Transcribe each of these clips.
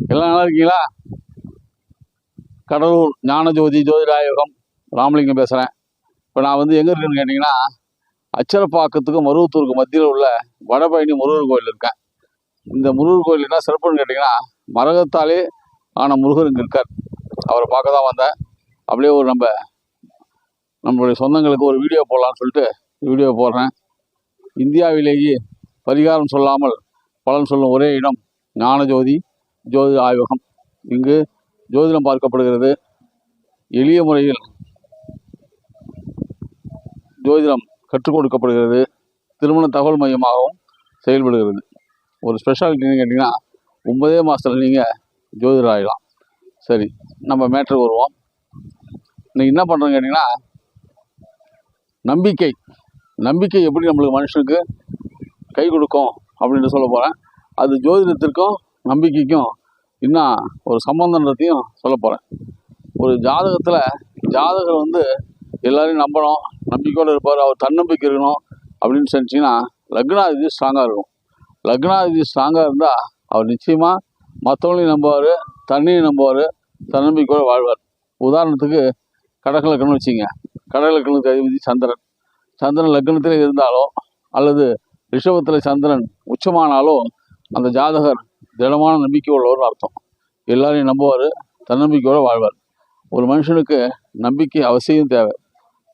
எல்லாம் நல்லா இருக்கீங்களா? கடலூர் ஞானஜோதி ஜோதிராயோகம் ராமலிங்கம் பேசுகிறேன். இப்போ நான் வந்து எங்கே இருக்குன்னு கேட்டிங்கன்னா, அச்சரப்பாக்கத்துக்கு மருவத்தூருக்கு மத்தியில் உள்ள வடபழனி முருகர் கோயில் இருக்கேன். இந்த முருகர் கோயில் என்ன சிறப்புன்னு கேட்டிங்கன்னா, மரகத்தாலே ஆன முருகர் இங்கே இருக்கார். அவரை பார்க்க தான் வந்தேன். அப்படியே ஒரு நம்மளுடைய சொந்தங்களுக்கு ஒரு வீடியோ போடலான்னு சொல்லிட்டு வீடியோ போடுறேன். இந்தியாவிலேயே பரிகாரம் சொல்லாமல் பலன் சொல்லும் ஒரே இடம் ஞானஜோதி ஜோதி ஆய்வகம். இங்கு ஜோதிடம் பார்க்கப்படுகிறது. எளிய முறையில் ஜோதிடம் கற்றுக் கொடுக்கப்படுகிறது. திருமண தகவல் மையமாகவும் செயல்படுகிறது. ஒரு ஸ்பெஷாலிட்டின்னு கேட்டிங்கன்னா 9 மாதத்தில் நீங்கள் ஜோதிடர் ஆகலாம். சரி, நம்ம மேட்ருக்கு வருவோம். இன்னைக்கு என்ன பண்ணுறோன்னு கேட்டிங்கன்னா, நம்பிக்கை எப்படி நம்மளுக்கு மனுஷனுக்கு கை கொடுக்கும் அப்படின்ட்டு சொல்ல போகிறேன். அது ஜோதிடத்திற்கும் நம்பிக்கைக்கும் இன்னும் ஒரு சம்பந்தன்றதையும் சொல்ல போகிறேன். ஒரு ஜாதகர் வந்து எல்லாரையும் நம்பணும், நம்பிக்கையோடு இருப்பார், அவர் தன்னம்பிக்கை இருக்கணும் அப்படின்னு செஞ்சிங்கன்னா லக்னாதிபதி ஸ்ட்ராங்காக இருக்கும். லக்னாதிபதி ஸ்ட்ராங்காக இருந்தால் அவர் நிச்சயமாக மற்றவங்களையும் நம்புவார், தண்ணியும் நம்புவார், தன்னம்பிக்கையோடு வாழ்வார். உதாரணத்துக்கு கடகலக்கணம்னு வச்சுங்க. கடகலக்கணத்துக்கு அதிபதி சந்திரன் லக்னத்தில் இருந்தாலோ அல்லது ரிஷபத்தில் சந்திரன் உச்சமானாலோ அந்த ஜாதகர் திடமான நம்பிக்கை உள்ளவர்னு அர்த்தம். எல்லாரையும் நம்புவார், தன்னம்பிக்கையோடு வாழ்வார். ஒரு மனுஷனுக்கு நம்பிக்கை அவசியம் தேவை.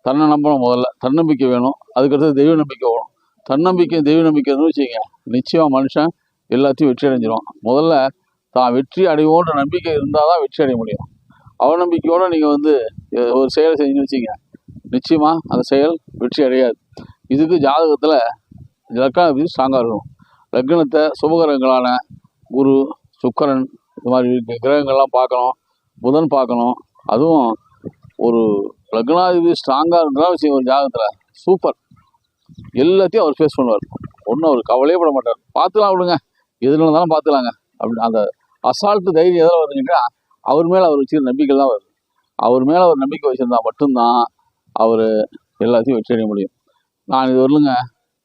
தன்னை நம்பணும், முதல்ல தன்னம்பிக்கை வேணும். அதுக்கடுத்து தெய்வ நம்பிக்கை வேணும். தன்னம்பிக்கை தெய்வ நம்பிக்கை வச்சுங்க, நிச்சயமாக மனுஷன் எல்லாத்தையும் வெற்றி அடைஞ்சிடும். முதல்ல தான் வெற்றி அடைவோன்ற நம்பிக்கை இருந்தால் தான் வெற்றி அடைய முடியும். அவநம்பிக்கையோடு நீங்கள் வந்து ஒரு செயலை செஞ்சு வச்சிங்க, நிச்சயமாக அந்த செயல் வெற்றி அடையாது. இதுக்கு ஜாதகத்தில் லக்னாதிபதி ஸ்ட்ராங்காக இருக்கணும். லக்னத்தை சுபகிரகங்களான குரு, சுக்கிரன், இது மாதிரி கிரகங்கள்லாம் பார்க்கணும். புதன் பார்க்கணும். அதுவும் ஒரு லக்னாதிபதி ஸ்ட்ராங்காக இருந்தால் வச்சுங்க, ஒரு ஜாதகத்தில் சூப்பர், எல்லாத்தையும் அவர் ஃபேஸ் பண்ணுவார். ஒன்றும் அவர் கவலையே பட மாட்டார். பார்த்துலாம் விடுங்க, எதில் இருந்தாலும் பார்த்துலாங்க அப்படி அந்த அசால்ட்டு தைரியம் எதில் வருதுங்கன்னா அவர் மேலே அவர் வச்சுக்கிற நம்பிக்கை தான் வருது. அவர் மேலே அவர் நம்பிக்கை வச்சுருந்தா மட்டும்தான் அவர் எல்லாத்தையும் வெற்றி அடைய முடியும். நான் இது வரலுங்க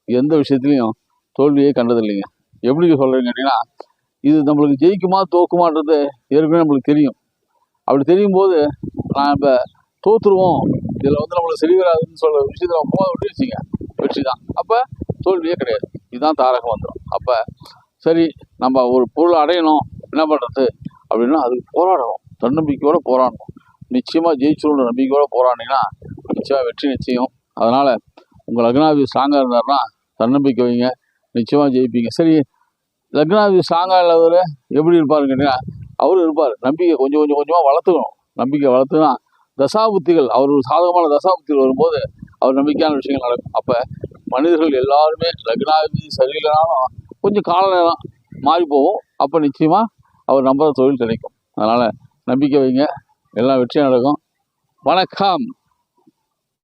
எந்த விஷயத்துலையும் தோல்வியே கண்டதில்லைங்க. எப்படி சொல்கிறேன்னு கேட்டிங்கன்னா, இது நம்மளுக்கு ஜெயிக்குமா தோக்குமான்றது ஏற்கனவே நம்மளுக்கு தெரியும். அப்படி தெரியும் போது நான் இப்போ தோற்றுருவோம், இதில் வந்து நம்மளுக்கு சரி வராதுன்னு சொல்கிற விஷயத்தில் நம்ம போக விட்டு வச்சுங்க, வெற்றி தான். அப்போ தோல்வியே கிடையாது. இதுதான் தாரகம் வந்துடும். அப்போ சரி, நம்ம ஒரு பொருளை அடையணும், என்ன பண்ணுறது அப்படின்னா அதுக்கு போராடணும், தன்னம்பிக்கையோடு போராடணும். நிச்சயமாக ஜெயிச்சிடும்ன்ற நம்பிக்கையோடு போராடினீங்கன்னா நிச்சயமாக வெற்றி நிச்சயம். அதனால் உங்கள் லக்னாதிபதி ஸ்ட்ராங்காக இருந்தாருன்னா தன்னம்பிக்கை வைங்க, நிச்சயமாக ஜெயிப்பீங்க. சரி, லக்னாதிபதி ஸ்ட்ராங்காக இல்லாதவர் எப்படி இருப்பாருன்னு கேட்டிங்கன்னா, அவரும் இருப்பார். நம்பிக்கை கொஞ்சமாக வளர்த்துக்கணும். நம்பிக்கை வளர்த்துனா தசாபுத்திகள், அவர் ஒரு சாதகமான தசாபுத்திகள் வரும்போது அவர் நம்பிக்கையான விஷயங்கள் நடக்கும். அப்போ மனிதர்கள் எல்லாருமே லக்னாதிபதி சரியில்லைனாலும் கொஞ்சம் கால நேரம் மாறி போகும். அப்போ நிச்சயமாக அவர் நம்புகிற தொழில் கிடைக்கும். அதனால் நம்பிக்கை வைங்க, எல்லாம் வெற்றியாக நடக்கும். வணக்கம்.